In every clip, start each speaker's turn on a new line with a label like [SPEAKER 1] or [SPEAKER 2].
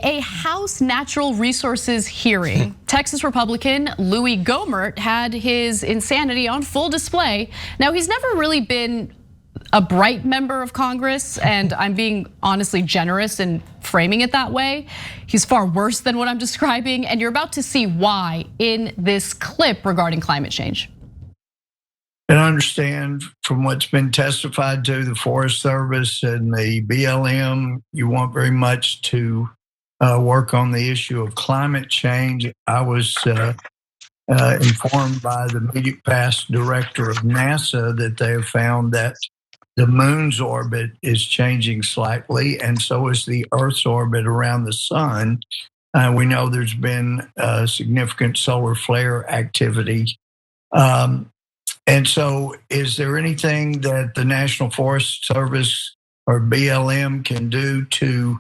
[SPEAKER 1] a House Natural Resources hearing, Texas Republican Louie Gohmert had his insanity on full display. Now, he's never really been a bright member of Congress, and I'm being honestly generous in framing it that way. He's far worse than what I'm describing, and you're about to see why in this clip regarding climate change.
[SPEAKER 2] And I understand from what's been testified to, the Forest Service and the BLM, you want very much to work on the issue of climate change. I was informed by the immediate past director of NASA that they have found that the moon's orbit is changing slightly, and so is the Earth's orbit around the sun. We know there's been significant solar flare activity. And so is there anything that the National Forest Service or BLM can do to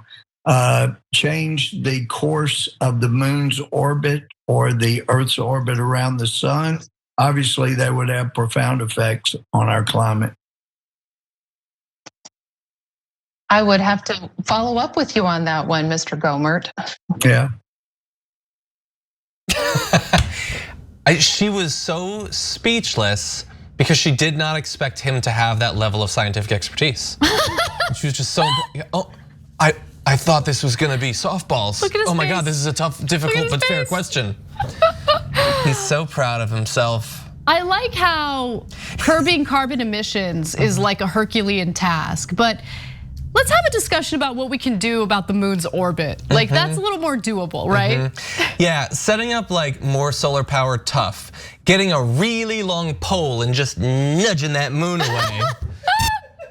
[SPEAKER 2] change the course of the moon's orbit or the Earth's orbit around the sun? Obviously, that would have profound effects on our climate.
[SPEAKER 3] I would have to follow up with you on that one, Mr. Gohmert.
[SPEAKER 2] Yeah.
[SPEAKER 4] She was so speechless because she did not expect him to have that level of scientific expertise. She was just so, I thought this was gonna be softballs. Oh my God, this is a tough, difficult, but fair question. He's so proud of himself.
[SPEAKER 1] I like how curbing carbon emissions is like a Herculean task, but let's have a discussion about what we can do about the moon's orbit. Like that's a little more doable, right?
[SPEAKER 4] Yeah, setting up like more solar power, tough. Getting a really long pole and just nudging that moon away,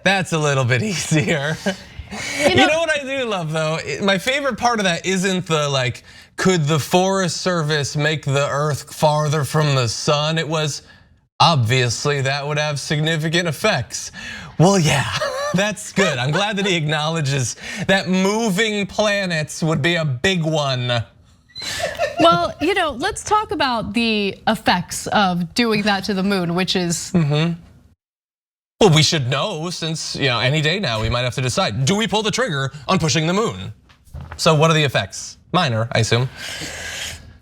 [SPEAKER 4] that's a little bit easier. You know what I do love though? My favorite part of that isn't the like, could the Forest Service make the Earth farther from the sun? It was, obviously that would have significant effects. Well, yeah, that's good. I'm glad that he acknowledges that moving planets would be a big one.
[SPEAKER 1] Well, let's talk about the effects of doing that to the moon, which is.
[SPEAKER 4] Well, we should know since any day now we might have to decide, do we pull the trigger on pushing the moon? So what are the effects? Minor, I assume.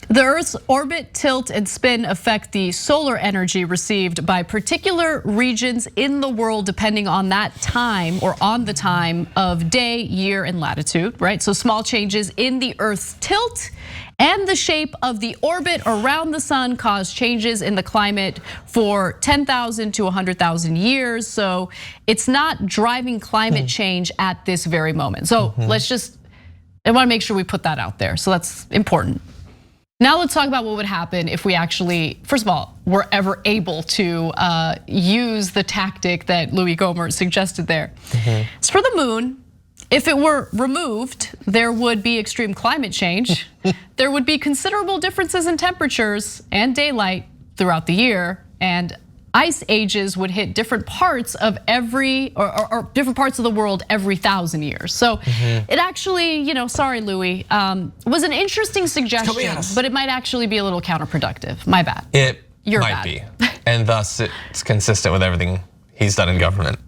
[SPEAKER 1] The Earth's orbit, tilt, and spin affect the solar energy received by particular regions in the world depending on that time or on the time of day, year, and latitude, right? So small changes in the Earth's tilt and the shape of the orbit around the sun cause changes in the climate for 10,000 to 100,000 years. So it's not driving climate change at this very moment. So I wanna make sure we put that out there. So that's important. Now let's talk about what would happen if we actually, first of all, were ever able to use the tactic that Louie Gohmert suggested there. It's for the moon. If it were removed, there would be extreme climate change. There would be considerable differences in temperatures and daylight throughout the year, and ice ages would hit different parts of or different parts of the world every 1,000 years. So it actually, sorry, Louie, was an interesting suggestion, but it might actually be a little counterproductive. My bad.
[SPEAKER 4] You're might be, and thus it's consistent with everything he's done in government.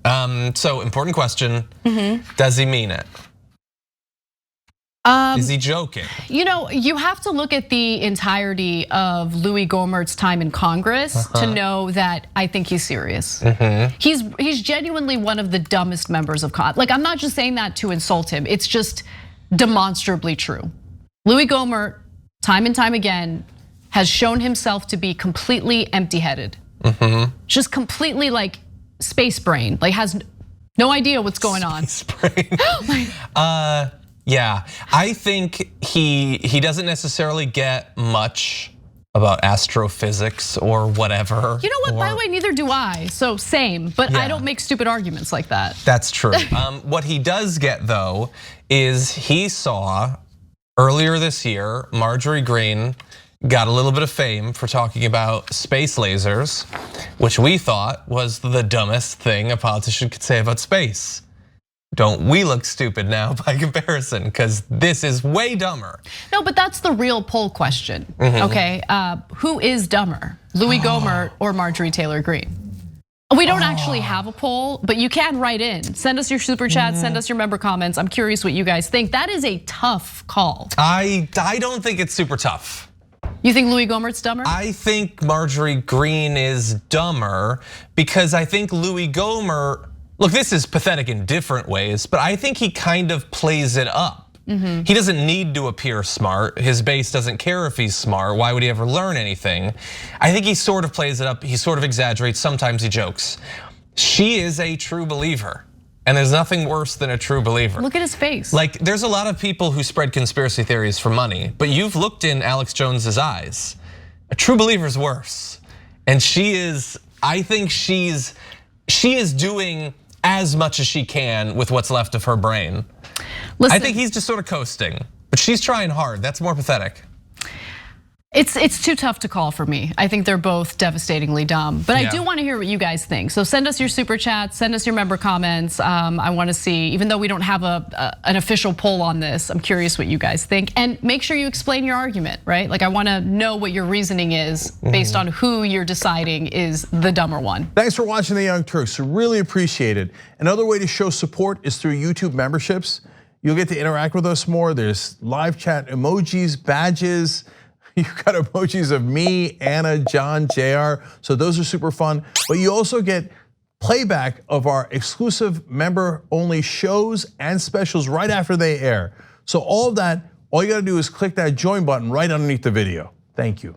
[SPEAKER 4] So important question, does he mean it? Is he joking?
[SPEAKER 1] You have to look at the entirety of Louie Gohmert's time in Congress to know that I think he's serious. He's genuinely one of the dumbest members of Congress. Like, I'm not just saying that to insult him. It's just demonstrably true. Louie Gohmert, time and time again, has shown himself to be completely empty-headed. Just completely like space brain, like has no idea what's going on.
[SPEAKER 4] Space brain. Yeah, I think he doesn't necessarily get much about astrophysics or whatever.
[SPEAKER 1] You know what, by the way, neither do I, so same, but I don't make stupid arguments like that.
[SPEAKER 4] That's true. What he does get though, is he saw earlier this year, Marjorie Greene got a little bit of fame for talking about space lasers, which we thought was the dumbest thing a politician could say about space. Don't we look stupid now by comparison? Because this is way dumber.
[SPEAKER 1] No, but that's the real poll question, okay? Who is dumber, Louie Gohmert or Marjorie Taylor Greene? We don't actually have a poll, but you can write in. Send us your super chat, send us your member comments. I'm curious what you guys think. That is a tough call.
[SPEAKER 4] I don't think it's super tough.
[SPEAKER 1] You think Louie Gohmert's dumber?
[SPEAKER 4] I think Marjorie Greene is dumber because I think Louie Gohmert, look, this is pathetic in different ways, but I think he kind of plays it up. He doesn't need to appear smart. His base doesn't care if he's smart. Why would he ever learn anything? I think he sort of plays it up. He sort of exaggerates. Sometimes he jokes. She is a true believer. And there's nothing worse than a true believer.
[SPEAKER 1] Look at his face.
[SPEAKER 4] Like, there's a lot of people who spread conspiracy theories for money, but you've looked in Alex Jones's eyes. A true believer's worse. And she is, I think she is doing as much as she can with what's left of her brain.
[SPEAKER 1] Listen,
[SPEAKER 4] I think he's just sort of coasting, but she's trying hard. That's more pathetic.
[SPEAKER 1] It's too tough to call for me. I think they're both devastatingly dumb, but I do want to hear what you guys think. So send us your super chats, send us your member comments. I want to see, even though we don't have an official poll on this, I'm curious what you guys think. And make sure you explain your argument, right? Like I want to know what your reasoning is based on who you're deciding is the dumber one.
[SPEAKER 5] Thanks for watching the Young Turks, really appreciate it. Another way to show support is through YouTube memberships. You'll get to interact with us more. There's live chat emojis, badges. You've got emojis of me, Anna, John, JR. So those are super fun. But you also get playback of our exclusive member only shows and specials right after they air. So all of that, all you gotta do is click that join button right underneath the video. Thank you.